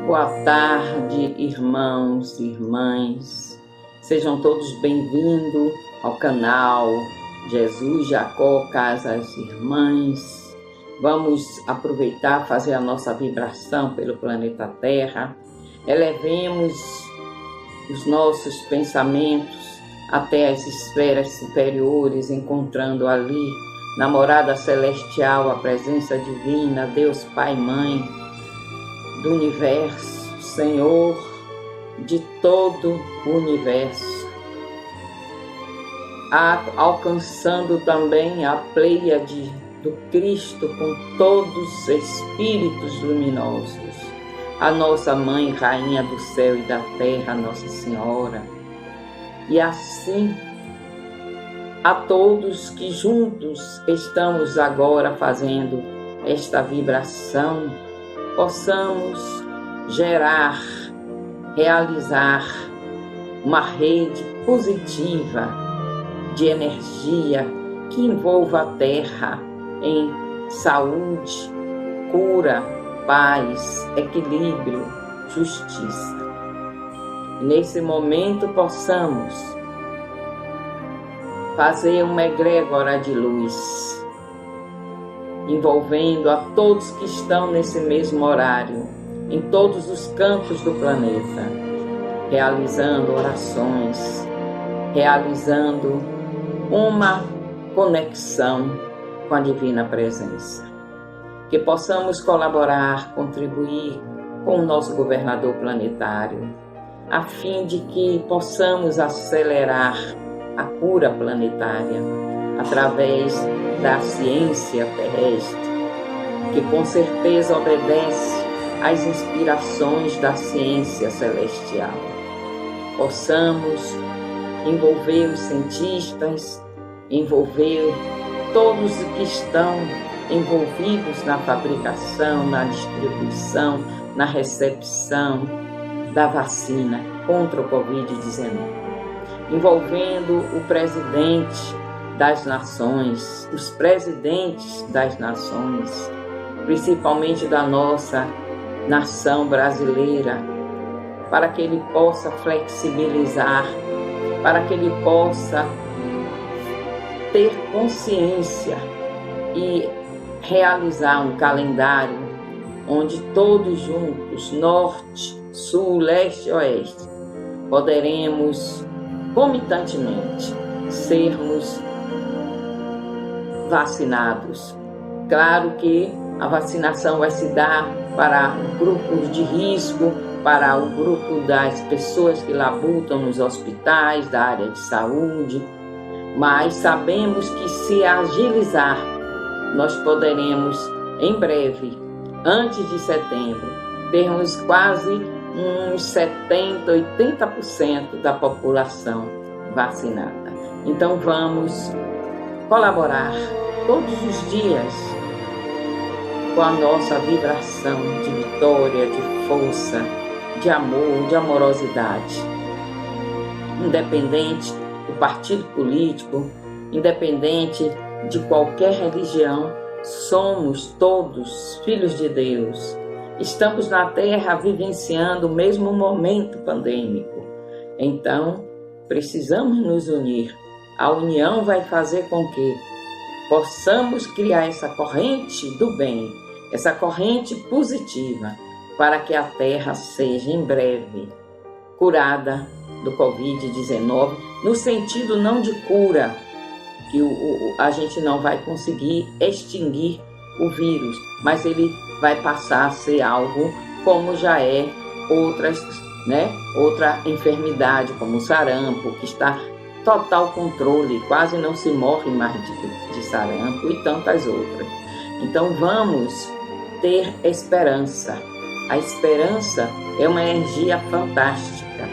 Boa tarde, irmãos e irmãs. Sejam todos bem-vindos ao canal Jesus Jacó Casas Irmãs. Vamos aproveitar, fazer a nossa vibração pelo planeta Terra. Elevemos os nossos pensamentos até as esferas superiores, encontrando ali, na morada celestial, a presença divina, Deus Pai e Mãe do universo, Senhor de todo o universo, alcançando também a pleiade do Cristo com todos os espíritos luminosos, a nossa Mãe, Rainha do céu e da terra, Nossa Senhora, e assim a todos que juntos estamos agora fazendo esta vibração, possamos gerar, realizar uma rede positiva de energia que envolva a Terra em saúde, cura, paz, equilíbrio, justiça. Nesse momento possamos fazer uma egrégora de luz, envolvendo a todos que estão nesse mesmo horário, em todos os cantos do planeta, realizando orações, realizando uma conexão com a Divina Presença. Que possamos colaborar, contribuir com o nosso governador planetário, a fim de que possamos acelerar a cura planetária através da ciência terrestre, que com certeza obedece às inspirações da ciência celestial. Possamos envolver os cientistas, envolver todos os que estão envolvidos na fabricação, na distribuição, na recepção da vacina contra o Covid-19, envolvendo o presidente das nações, os presidentes das nações, principalmente da nossa nação brasileira, para que ele possa flexibilizar, para que ele possa ter consciência e realizar um calendário onde todos juntos, norte, sul, leste e oeste, poderemos comitantemente sermos vacinados. Claro que a vacinação vai se dar para o grupo de risco, para o grupo das pessoas que labutam nos hospitais, da área de saúde, mas sabemos que se agilizar, nós poderemos em breve, antes de setembro, termos quase uns 70%, 80% da população vacinada. Então vamos colaborar todos os dias com a nossa vibração de vitória, de força, de amor, de amorosidade. Independente do partido político, independente de qualquer religião, somos todos filhos de Deus. Estamos na Terra vivenciando o mesmo momento pandêmico. Então, precisamos nos unir. A união vai fazer com que possamos criar essa corrente do bem, essa corrente positiva, para que a Terra seja em breve curada do Covid-19, no sentido não de cura, que a gente não vai conseguir extinguir o vírus, mas ele vai passar a ser algo como já é outra enfermidade, como o sarampo, que está total controle, quase não se morre mais de sarampo e tantas outras. Então vamos ter esperança. A esperança é uma energia fantástica.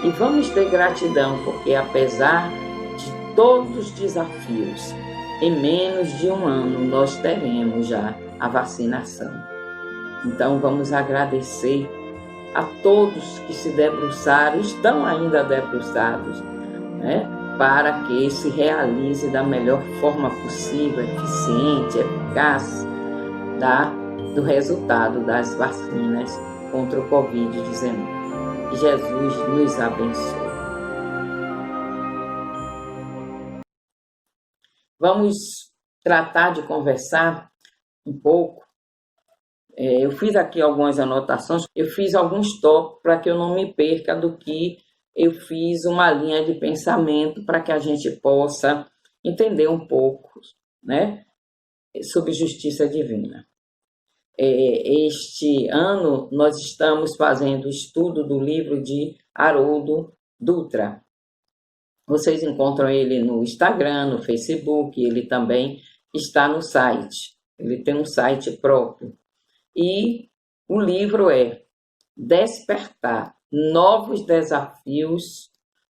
E vamos ter gratidão, porque apesar de todos os desafios, em menos de um ano nós teremos já a vacinação. Então vamos agradecer a todos que se debruçaram, estão ainda debruçados, para que se realize da melhor forma possível, eficiente, eficaz, do resultado das vacinas contra o Covid-19. Que Jesus nos abençoe. Vamos tratar de conversar um pouco. Eu fiz aqui algumas anotações, eu fiz alguns tópicos para que eu não me perca do que eu fiz uma linha de pensamento para que a gente possa entender um pouco, né, sobre justiça divina. Este ano nós estamos fazendo o estudo do livro de Haroldo Dutra. Vocês encontram ele no Instagram, no Facebook, ele também está no site. Ele tem um site próprio. E o livro é Despertar, Novos Desafios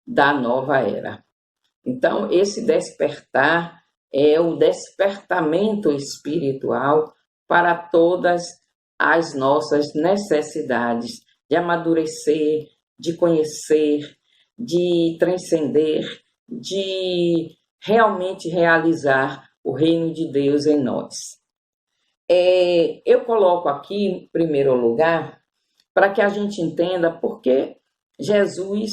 da Nova Era. Então, esse despertar é o despertamento espiritual para todas as nossas necessidades de amadurecer, de conhecer, de transcender, de realmente realizar o reino de Deus em nós. Eu coloco aqui, em primeiro lugar, para que a gente entenda por que Jesus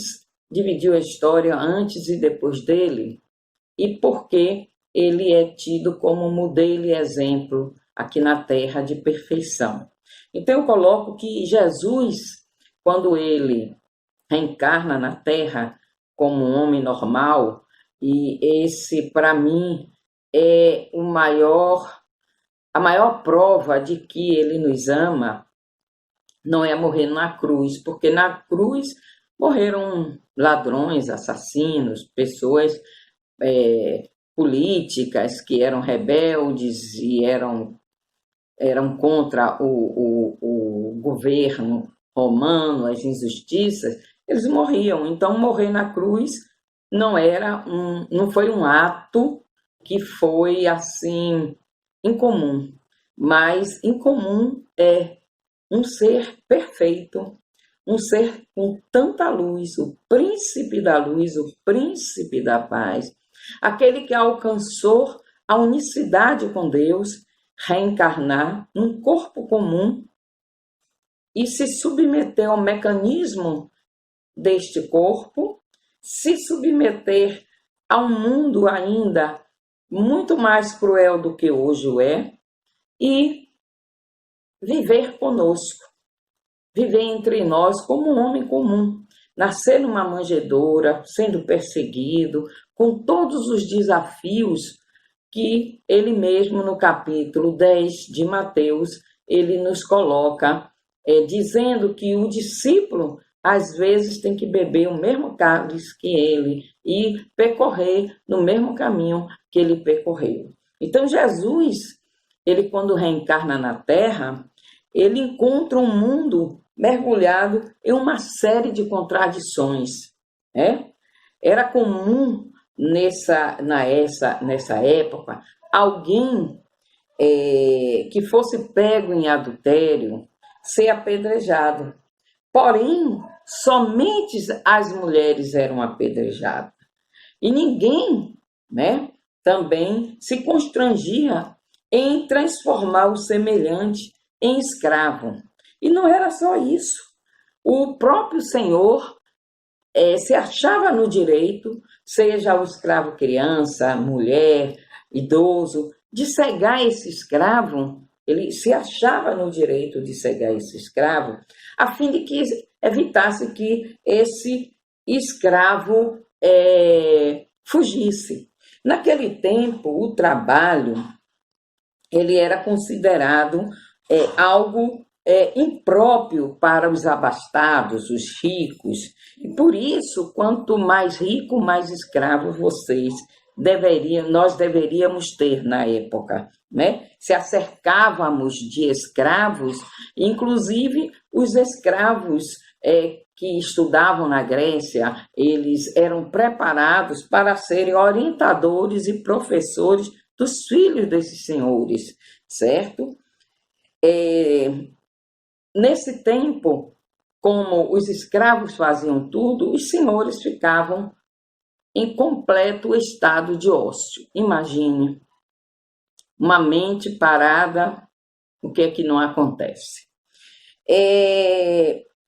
dividiu a história antes e depois dele e por que ele é tido como modelo e exemplo aqui na Terra de perfeição. Então eu coloco que Jesus, quando ele reencarna na Terra como um homem normal, e esse para mim é a maior prova de que ele nos ama, não é morrer na cruz, porque na cruz morreram ladrões, assassinos, pessoas políticas que eram rebeldes e eram contra o governo romano, as injustiças, eles morriam. Então, morrer na cruz não foi um ato que foi assim incomum, mas incomum é um ser perfeito, um ser com tanta luz, o príncipe da luz, o príncipe da paz, aquele que alcançou a unicidade com Deus, reencarnar num corpo comum e se submeter ao mecanismo deste corpo, se submeter a um mundo ainda muito mais cruel do que hoje o é, e viver conosco, viver entre nós como um homem comum, nascer numa manjedoura, sendo perseguido, com todos os desafios que ele mesmo no capítulo 10 de Mateus, ele nos coloca, dizendo que o discípulo às vezes tem que beber o mesmo cálice que ele e percorrer no mesmo caminho que ele percorreu. Então Jesus, ele quando reencarna na Terra, ele encontra um mundo mergulhado em uma série de contradições. Era comum nessa época alguém que fosse pego em adultério ser apedrejado. Porém, somente as mulheres eram apedrejadas. E ninguém, também se constrangia em transformar o semelhante em escravo. E não era só isso. O próprio Senhor se achava no direito, seja o escravo criança, mulher, idoso, de cegar esse escravo. Ele se achava no direito de cegar esse escravo, a fim de que evitasse que esse escravo fugisse. Naquele tempo, o trabalho ele era considerado algo impróprio para os abastados, os ricos. E por isso, quanto mais rico, mais escravo nós deveríamos ter na época, Se acercávamos de escravos, inclusive os escravos que estudavam na Grécia, eles eram preparados para serem orientadores e professores dos filhos desses senhores, certo? Nesse tempo, como os escravos faziam tudo, os senhores ficavam em completo estado de ócio. Imagine, uma mente parada, o que é que não acontece?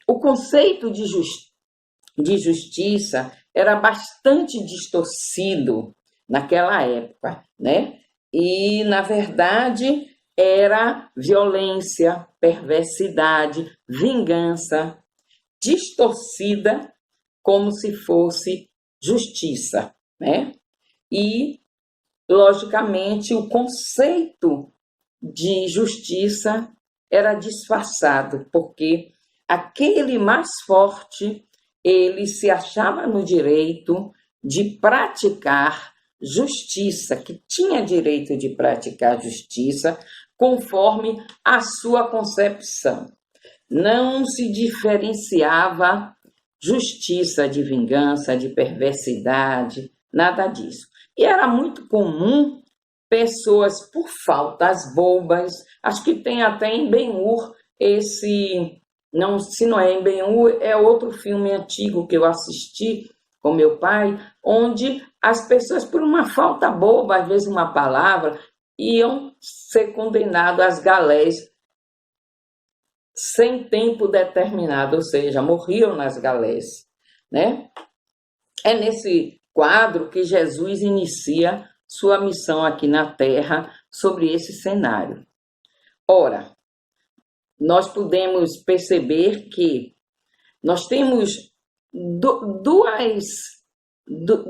O conceito de justiça era bastante distorcido naquela época, né? E, na verdade, era violência, perversidade, vingança, distorcida como se fosse justiça, né? E, logicamente, o conceito de justiça era disfarçado, porque aquele mais forte, ele se achava no direito de praticar justiça, que tinha direito de praticar justiça conforme a sua concepção. Não se diferenciava justiça de vingança, de perversidade, nada disso. E era muito comum pessoas por faltas bobas, acho que tem até em Ben-Hur esse, não, se não é em Ben-Hur, é outro filme antigo que eu assisti com meu pai, onde as pessoas por uma falta boba, às vezes uma palavra, iam ser condenados às galés sem tempo determinado, ou seja, morriam nas galés, né? É nesse quadro que Jesus inicia sua missão aqui na Terra sobre esse cenário. Ora, nós podemos perceber que nós temos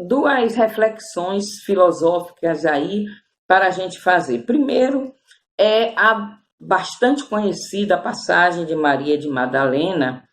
duas reflexões filosóficas aí para a gente fazer. Primeiro, é a bastante conhecida passagem de Maria de Madalena,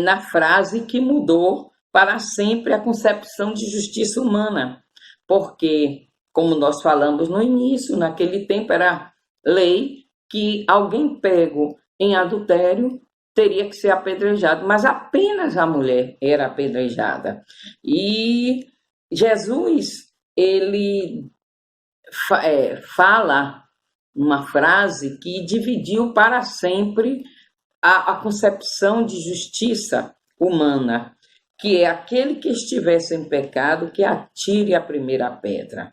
na frase que mudou para sempre a concepção de justiça humana, porque, como nós falamos no início, naquele tempo era lei que alguém pego em adultério teria que ser apedrejado, mas apenas a mulher era apedrejada. E Jesus, ele fala uma frase que dividiu para sempre a concepção de justiça humana, que é aquele que estiver sem pecado, que atire a primeira pedra.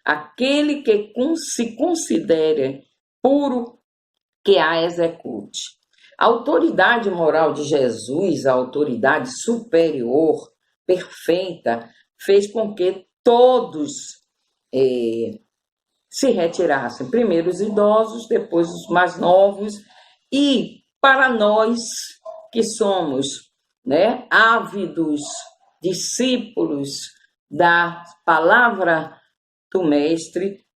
Aquele que se considere puro, que a execute. A autoridade moral de Jesus, a autoridade superior, perfeita, fez com que todos se retirassem. Primeiro os idosos, depois os mais novos. E para nós que somos, né, ávidos discípulos da palavra do Mestre,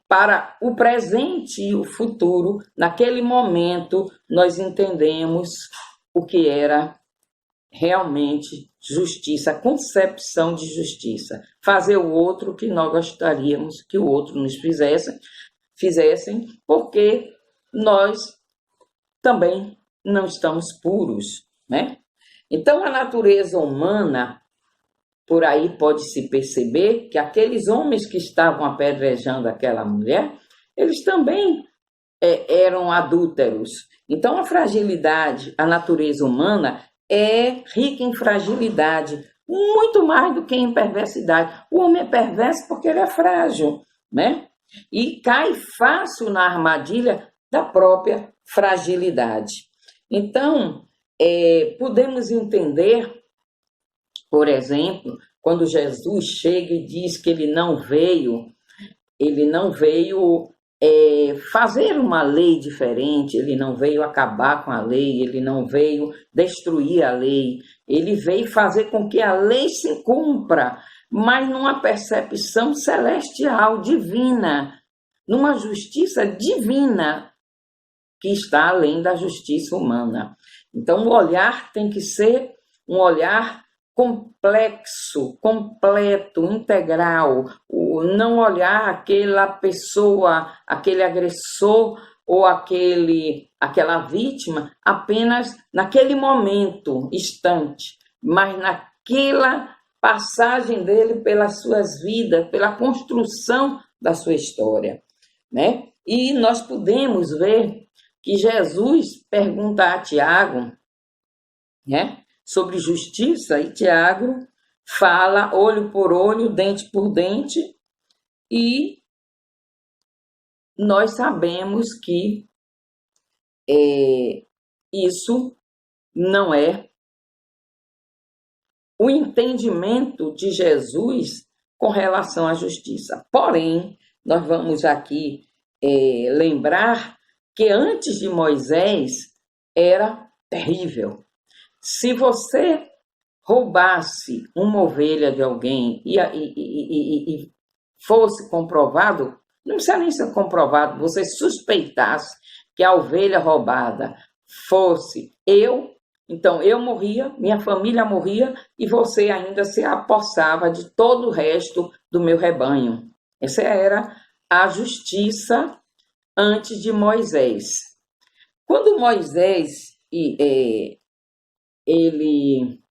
para o presente e o futuro, naquele momento nós entendemos o que era realmente justiça, a concepção de justiça. Fazer o outro que nós gostaríamos que o outro nos fizessem, porque nós também não estamos puros, né? Então, a natureza humana, por aí pode-se perceber que aqueles homens que estavam apedrejando aquela mulher, eles também eram adúlteros. Então, a fragilidade, a natureza humana é rica em fragilidade, muito mais do que em perversidade. O homem é perverso porque ele é frágil, né? E cai fácil na armadilha da própria fragilidade. Então, podemos entender, por exemplo, quando Jesus chega e diz que ele não veio fazer uma lei diferente, ele não veio acabar com a lei, ele não veio destruir a lei, ele veio fazer com que a lei se cumpra, mas numa percepção celestial, divina, numa justiça divina que está além da justiça humana. Então, o olhar tem que ser um olhar complexo, completo, integral, não olhar aquela pessoa, aquele agressor ou aquela vítima apenas naquele momento, instante, mas naquela passagem dele pelas suas vidas, pela construção da sua história, né? E nós podemos ver que Jesus pergunta a Tiago, né, sobre justiça, e Tiago fala olho por olho, dente por dente, e nós sabemos que Isso não é o entendimento de Jesus com relação à justiça. Porém, nós vamos aqui lembrar que antes de Moisés era terrível. Se você roubasse uma ovelha de alguém e fosse comprovado, não precisa nem ser comprovado, você suspeitasse que a ovelha roubada fosse então eu morria, minha família morria e você ainda se apossava de todo o resto do meu rebanho. Essa era a justiça antes de Moisés. Quando Moisés ele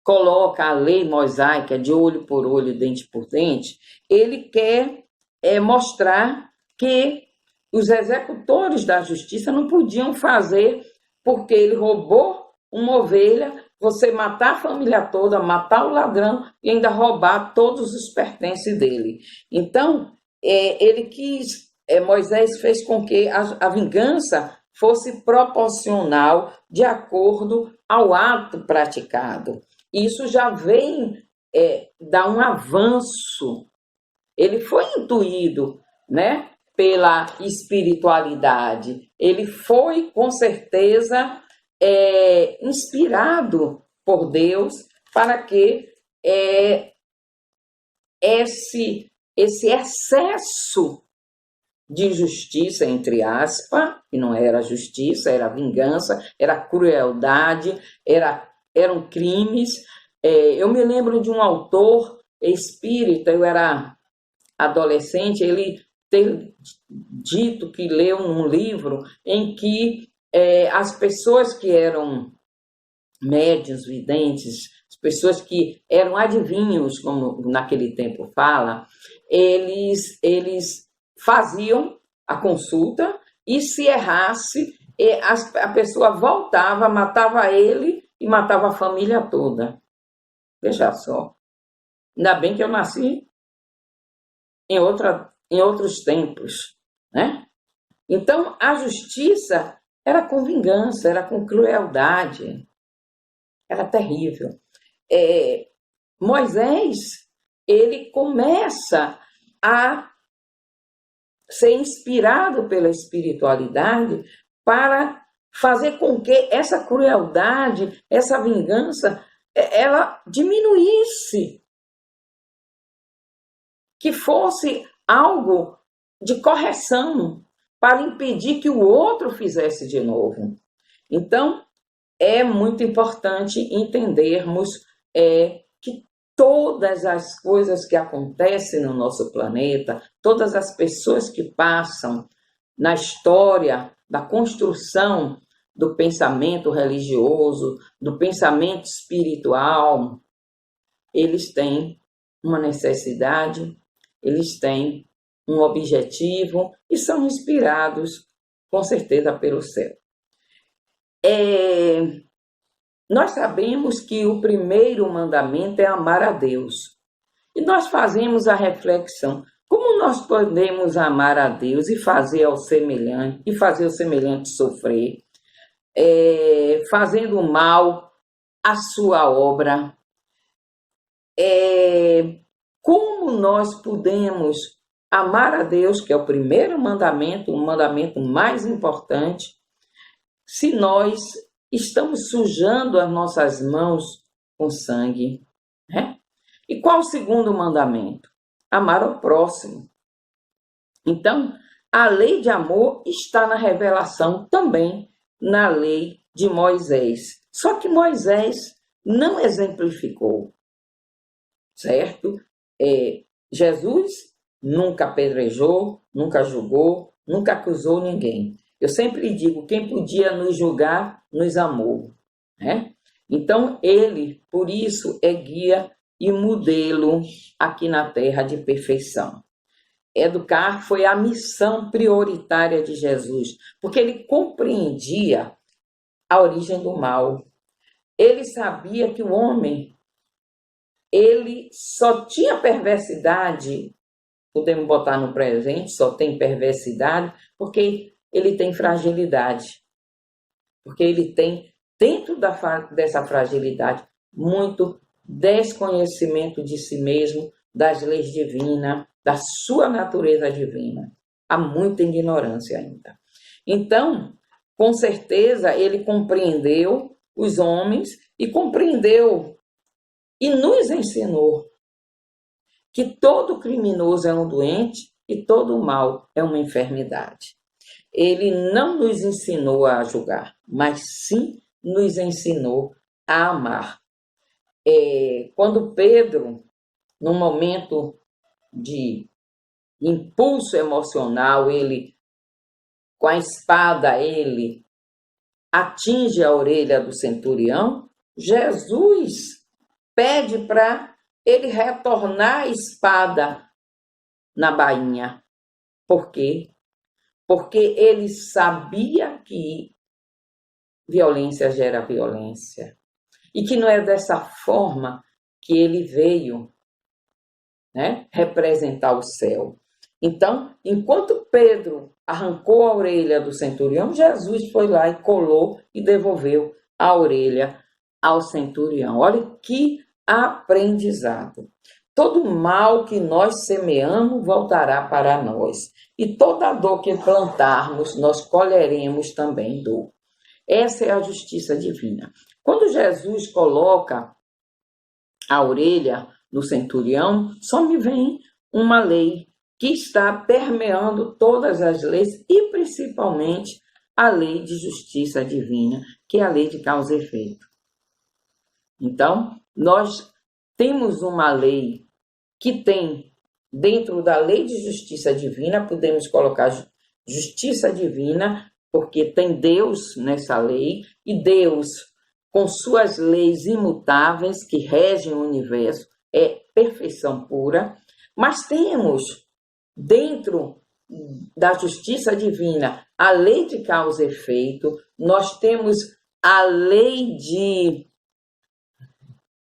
coloca a lei mosaica de olho por olho, dente por dente, ele quer mostrar que os executores da justiça não podiam fazer porque ele roubou uma ovelha, você matar a família toda, matar o ladrão e ainda roubar todos os pertences dele. Então, Moisés fez com que a vingança fosse proporcional de acordo ao ato praticado. Isso já vem dar um avanço. Ele foi intuído, né, pela espiritualidade. Ele foi, com certeza, inspirado por Deus para que esse excesso de justiça, entre aspas, que não era justiça, era vingança, era crueldade, eram crimes. Eu me lembro de um autor espírita, eu era adolescente, ele ter dito que leu um livro em que as pessoas que eram médiuns, videntes, as pessoas que eram adivinhos, como naquele tempo fala, eles faziam a consulta e se errasse, a pessoa voltava, matava ele e matava a família toda. Veja só. Ainda bem que eu nasci em outros tempos, né? Então, a justiça era com vingança, era com crueldade, era terrível. Moisés, ele começa a ser inspirado pela espiritualidade para fazer com que essa crueldade, essa vingança, ela diminuísse, que fosse algo de correção para impedir que o outro fizesse de novo. Então, é muito importante entendermos que todas as coisas que acontecem no nosso planeta, todas as pessoas que passam na história da construção do pensamento religioso, do pensamento espiritual, eles têm uma necessidade, eles têm um objetivo e são inspirados, com certeza, pelo céu. Nós sabemos que o primeiro mandamento é amar a Deus. E nós fazemos a reflexão: como nós podemos amar a Deus e fazer o semelhante sofrer, fazendo mal à sua obra? Como nós podemos amar a Deus, que é o primeiro mandamento, o mandamento mais importante, se nós estamos sujando as nossas mãos com sangue, né? E qual o segundo mandamento? Amar ao próximo. Então, a lei de amor está na revelação também na lei de Moisés. Só que Moisés não exemplificou, certo? Jesus nunca apedrejou, nunca julgou, nunca acusou ninguém. Eu sempre digo, quem podia nos julgar, nos amou, né? Então, ele, por isso, é guia e modelo aqui na terra de perfeição. Educar foi a missão prioritária de Jesus, porque ele compreendia a origem do mal. Ele sabia que o homem, ele só tinha perversidade, podemos botar no presente, só tem perversidade, porque ele tem fragilidade. porque ele tem, dentro dessa fragilidade, muito desconhecimento de si mesmo, das leis divinas, da sua natureza divina. Há muita ignorância ainda. Então, com certeza, ele compreendeu os homens e compreendeu e nos ensinou que todo criminoso é um doente e todo mal é uma enfermidade. Ele não nos ensinou a julgar, mas sim nos ensinou a amar. Quando Pedro, num momento de impulso emocional, ele, com a espada, ele atinge a orelha do centurião, Jesus pede para ele retornar a espada na bainha. Por quê? Porque ele sabia que violência gera violência. E que não é dessa forma que ele veio, né, representar o céu. Então, enquanto Pedro arrancou a orelha do centurião, Jesus foi lá e colou e devolveu a orelha ao centurião. Olha que aprendizado. Todo mal que nós semeamos voltará para nós. E toda dor que plantarmos, nós colheremos também dor. Essa é a justiça divina. Quando Jesus coloca a orelha no centurião, só me vem uma lei que está permeando todas as leis e principalmente a lei de justiça divina, que é a lei de causa e efeito. Então, nós temos uma lei que tem, dentro da lei de justiça divina, podemos colocar justiça divina, porque tem Deus nessa lei, e Deus, com suas leis imutáveis que regem o universo, é perfeição pura, mas temos, dentro da justiça divina, a lei de causa e efeito, nós temos a lei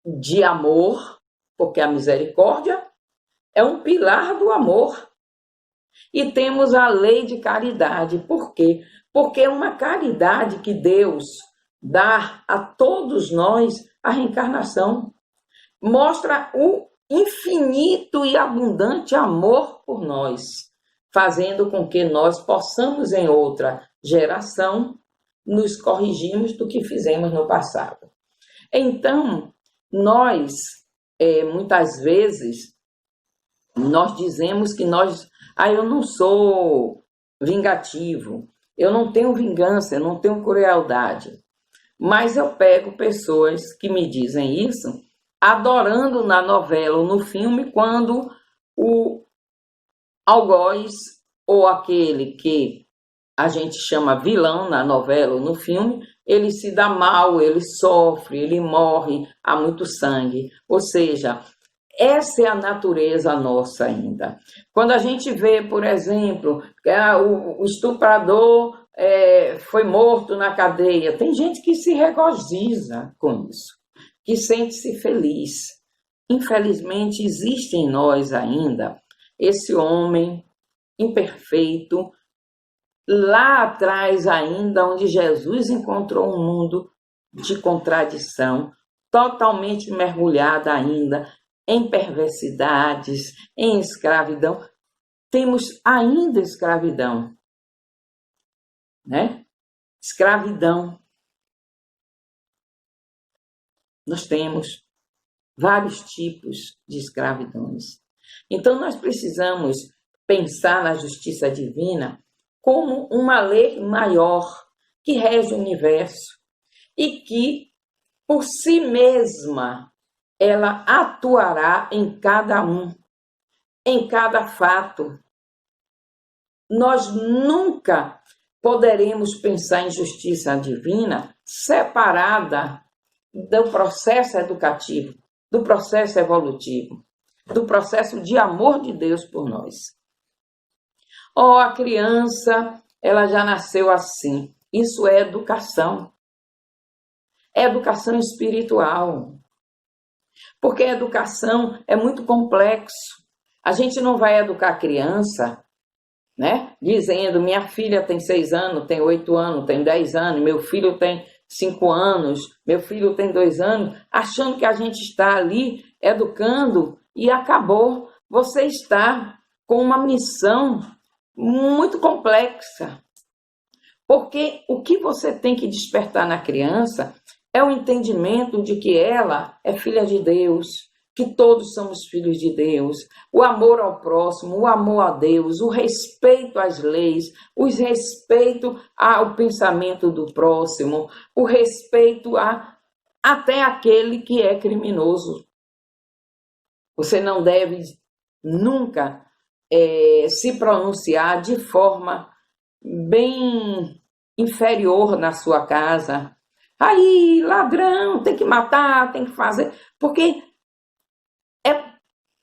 de amor, porque a misericórdia é um pilar do amor. E temos a lei de caridade. Por quê? Porque é uma caridade que Deus dá a todos nós, a reencarnação. Mostra o infinito e abundante amor por nós, fazendo com que nós possamos, em outra geração, nos corrigirmos do que fizemos no passado. Então, nós, muitas vezes, nós dizemos que eu não sou vingativo, eu não tenho vingança, eu não tenho crueldade. Mas eu pego pessoas que me dizem isso, adorando na novela ou no filme, quando o algoz, ou aquele que a gente chama vilão na novela ou no filme, ele se dá mal, ele sofre, ele morre, há muito sangue. Ou seja, essa é a natureza nossa ainda. Quando a gente vê, por exemplo, que o estuprador foi morto na cadeia, tem gente que se regozija com isso, que sente-se feliz. Infelizmente, existe em nós ainda esse homem imperfeito, lá atrás ainda, onde Jesus encontrou um mundo de contradição, totalmente mergulhado ainda em perversidades, em escravidão. Temos ainda escravidão, né? Escravidão. Nós temos vários tipos de escravidões. Então, nós precisamos pensar na justiça divina como uma lei maior que rege o universo e que, por si mesma, ela atuará em cada um, em cada fato. Nós nunca poderemos pensar em justiça divina separada do processo educativo, do processo evolutivo, do processo de amor de Deus por nós. A criança, ela já nasceu assim. Isso é educação. É educação espiritual. Porque a educação é muito complexo. A gente não vai educar a criança né? Dizendo, minha filha tem 6 anos, tem 8 anos, tem 10 anos, meu filho tem 5 anos, meu filho tem 2 anos, achando que a gente está ali educando e acabou. Você está com uma missão muito complexa, porque o que você tem que despertar na criança é o entendimento de que ela é filha de Deus, que todos somos filhos de Deus, o amor ao próximo, o amor a Deus, o respeito às leis, o respeito ao pensamento do próximo, o respeito até aquele que é criminoso. Você não deve nunca se pronunciar de forma bem inferior na sua casa. Aí, ladrão, tem que matar, tem que fazer, porque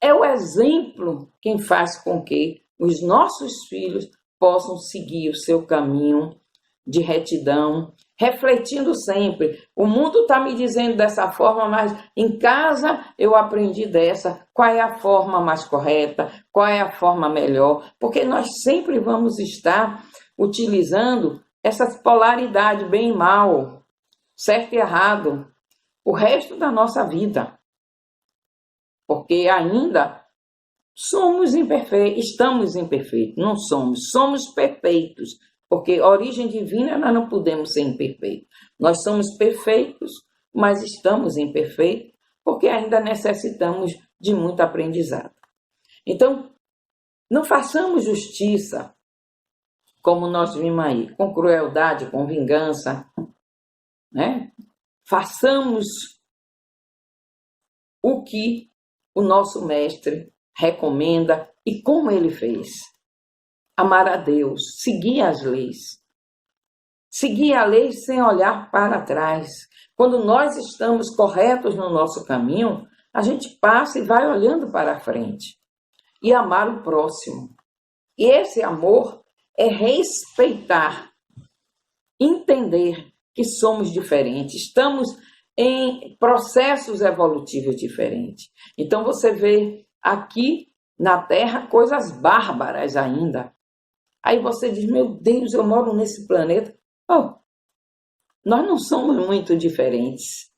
é o exemplo quem faz com que os nossos filhos possam seguir o seu caminho de retidão, refletindo sempre. O mundo está me dizendo dessa forma, mas em casa eu aprendi dessa. Qual é a forma mais correta? Qual é a forma melhor? Porque nós sempre vamos estar utilizando essas polaridades, bem e mal, certo e errado, o resto da nossa vida. Porque ainda somos imperfeitos, estamos imperfeitos, não somos perfeitos, porque a origem divina nós não podemos ser imperfeitos. Nós somos perfeitos, mas estamos imperfeitos, porque ainda necessitamos de muito aprendizado. Então, não façamos justiça, como nós vimos aí, com crueldade, com vingança, né? Façamos o que o nosso mestre recomenda e como ele fez. Amar a Deus, seguir as leis. Seguir a lei sem olhar para trás. Quando nós estamos corretos no nosso caminho, a gente passa e vai olhando para frente. E amar o próximo. E esse amor é respeitar, entender que somos diferentes, estamos em processos evolutivos diferentes. Então você vê aqui na Terra coisas bárbaras ainda. Aí você diz, meu Deus, eu moro nesse planeta. Oh, nós não somos muito diferentes.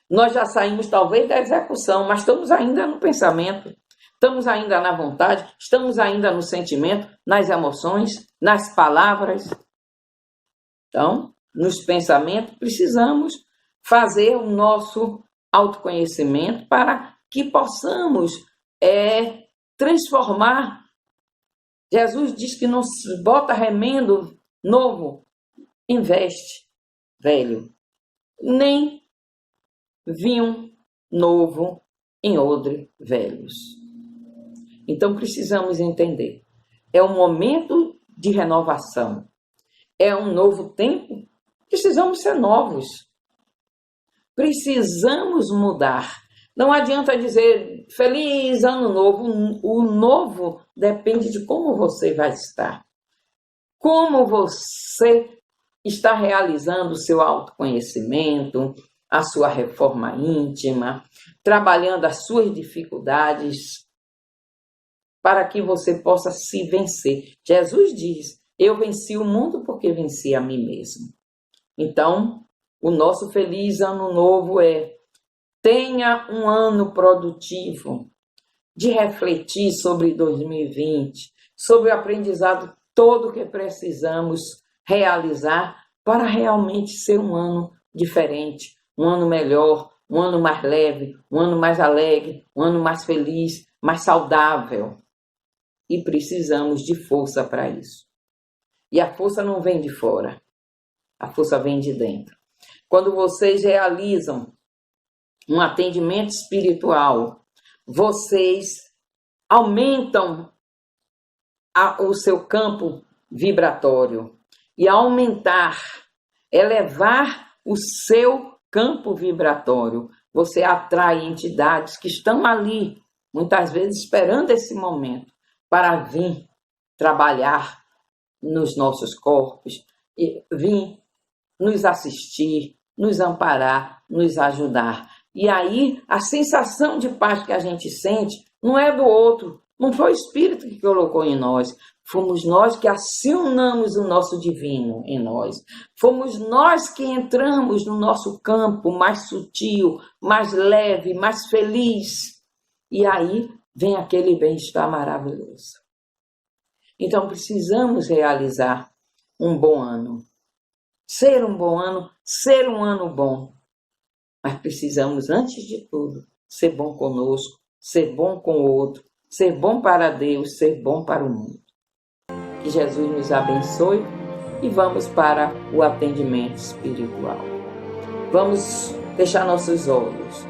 Nós já saímos talvez da execução, mas estamos ainda no pensamento, estamos ainda na vontade, estamos ainda no sentimento, nas emoções, nas palavras. Então, nos pensamentos, precisamos fazer o nosso autoconhecimento para que possamos transformar. Jesus diz que não se bota remendo novo em veste velho, nem vinho novo em odre velhos. Então precisamos entender. É um momento de renovação. É um novo tempo. Precisamos ser novos. Precisamos mudar. Não adianta dizer feliz ano novo. O novo depende de como você vai estar. Como você está realizando o seu autoconhecimento, a sua reforma íntima, trabalhando as suas dificuldades para que você possa se vencer. Jesus diz, eu venci o mundo porque venci a mim mesmo. Então, o nosso feliz ano novo tenha um ano produtivo de refletir sobre 2020, sobre o aprendizado todo que precisamos realizar para realmente ser um ano diferente, um ano melhor, um ano mais leve, um ano mais alegre, um ano mais feliz, mais saudável. E precisamos de força para isso. E a força não vem de fora, a força vem de dentro. Quando vocês realizam um atendimento espiritual, vocês aumentam o seu campo vibratório. E aumentar, elevar o seu campo vibratório, você atrai entidades que estão ali, muitas vezes esperando esse momento, para vir trabalhar nos nossos corpos, e vir nos assistir, nos amparar, nos ajudar. E aí, a sensação de paz que a gente sente não é do outro, não foi o Espírito que colocou em nós, Fomos nós que acionamos o nosso divino em nós. Fomos nós que entramos no nosso campo mais sutil, mais leve, mais feliz. E aí vem aquele bem-estar maravilhoso. Então precisamos realizar um bom ano. Ser um bom ano, ser um ano bom. Mas precisamos, antes de tudo, ser bom conosco, ser bom com o outro, ser bom para Deus, ser bom para o mundo. Que Jesus nos abençoe e vamos para o atendimento espiritual. Vamos fechar nossos olhos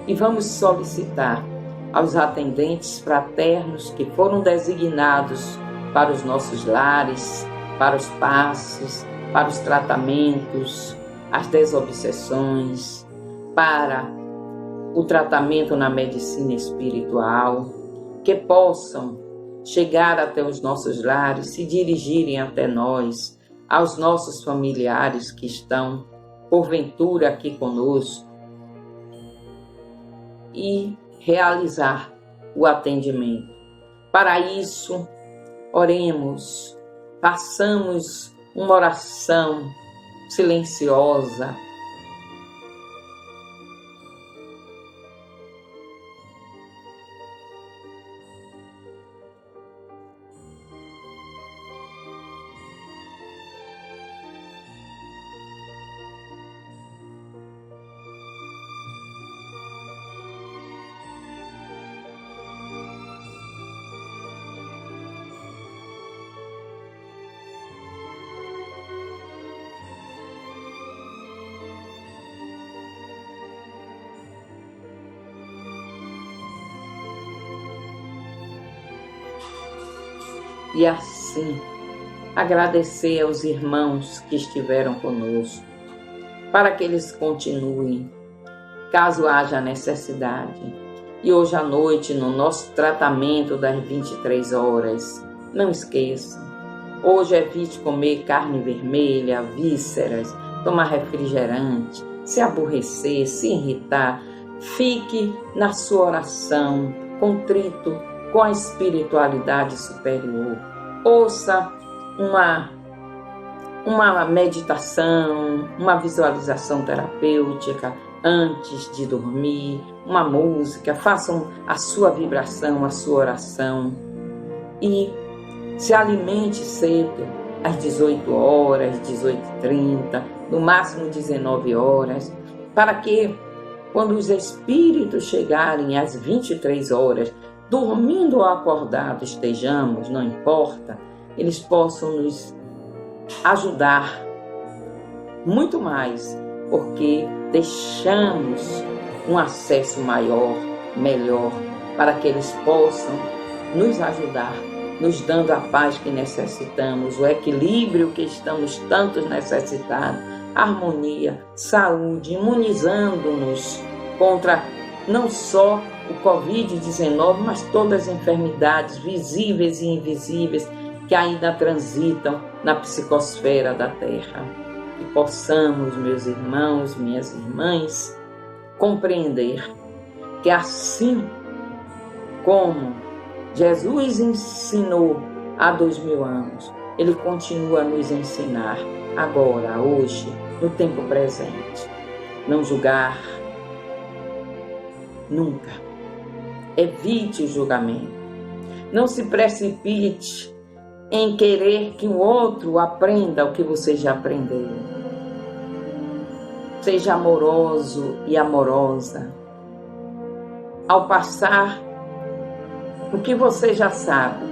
e vamos solicitar aos atendentes fraternos que foram designados para os nossos lares, para os passos, para os tratamentos, as desobsessões, para o tratamento na medicina espiritual, que possam chegar até os nossos lares, se dirigirem até nós, aos nossos familiares que estão, porventura, aqui conosco, e realizar o atendimento. Para isso, oremos, façamos uma oração silenciosa, e assim agradecer aos irmãos que estiveram conosco, para que eles continuem, caso haja necessidade. E hoje à noite, no nosso tratamento das 23 horas, não esqueçam, hoje evite comer carne vermelha, vísceras, tomar refrigerante, se aborrecer, se irritar. Fique na sua oração, contrito, com a espiritualidade superior. Ouça uma meditação, uma visualização terapêutica antes de dormir, uma música, façam a sua vibração, a sua oração e se alimente cedo, às 18 horas, 18h30, no máximo 19 horas, para que quando os espíritos chegarem às 23 horas, dormindo ou acordado estejamos, não importa, eles possam nos ajudar muito mais, porque deixamos um acesso maior, melhor, para que eles possam nos ajudar, nos dando a paz que necessitamos, o equilíbrio que estamos tantos necessitados, harmonia, saúde, imunizando-nos contra não só o Covid-19, mas todas as enfermidades visíveis e invisíveis que ainda transitam na psicosfera da Terra. Que possamos, meus irmãos, minhas irmãs, compreender que assim como Jesus ensinou há 2000 anos, Ele continua a nos ensinar agora, hoje, no tempo presente. Não julgar, nunca. Evite o julgamento. Não se precipite em querer que o outro aprenda o que você já aprendeu. Seja amoroso e amorosa. Ao passar o que você já sabe,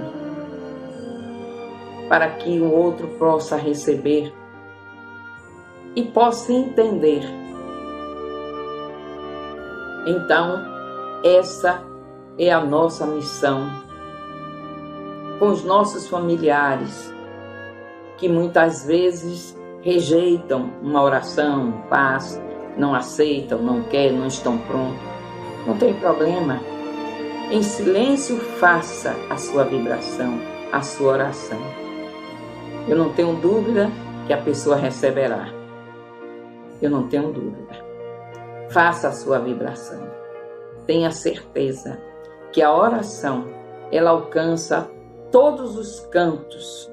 para que o outro possa receber e possa entender. Então, essa é a nossa missão com os nossos familiares, que muitas vezes rejeitam uma oração, um passo, não aceitam, não querem, não estão prontos. Não tem problema. Em silêncio, faça a sua vibração, a sua oração. Eu não tenho dúvida que a pessoa receberá. Eu não tenho dúvida. Faça a sua vibração. Tenha certeza que a oração, ela alcança todos os cantos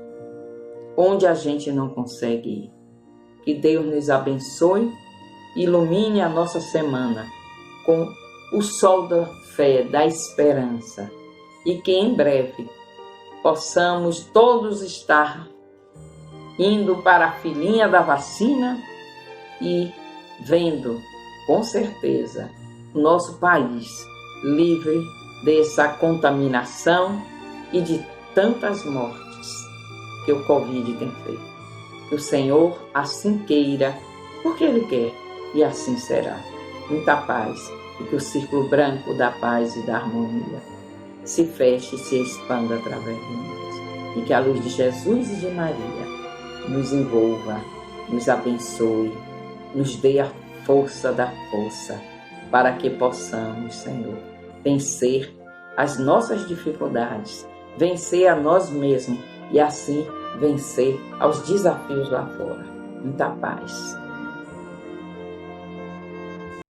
onde a gente não consegue ir. Que Deus nos abençoe e ilumine a nossa semana com o sol da fé, da esperança, e que em breve possamos todos estar indo para a filinha da vacina e vendo, com certeza, o nosso país livre dessa contaminação e de tantas mortes que o Covid tem feito. Que o Senhor assim queira, porque Ele quer, e assim será. Muita paz, e que o círculo branco da paz e da harmonia se feche e se expanda através de nós. E que a luz de Jesus e de Maria nos envolva, nos abençoe, nos dê a força da força, para que possamos, Senhor, vencer as nossas dificuldades, vencer a nós mesmos e assim vencer aos desafios lá fora. Muita paz.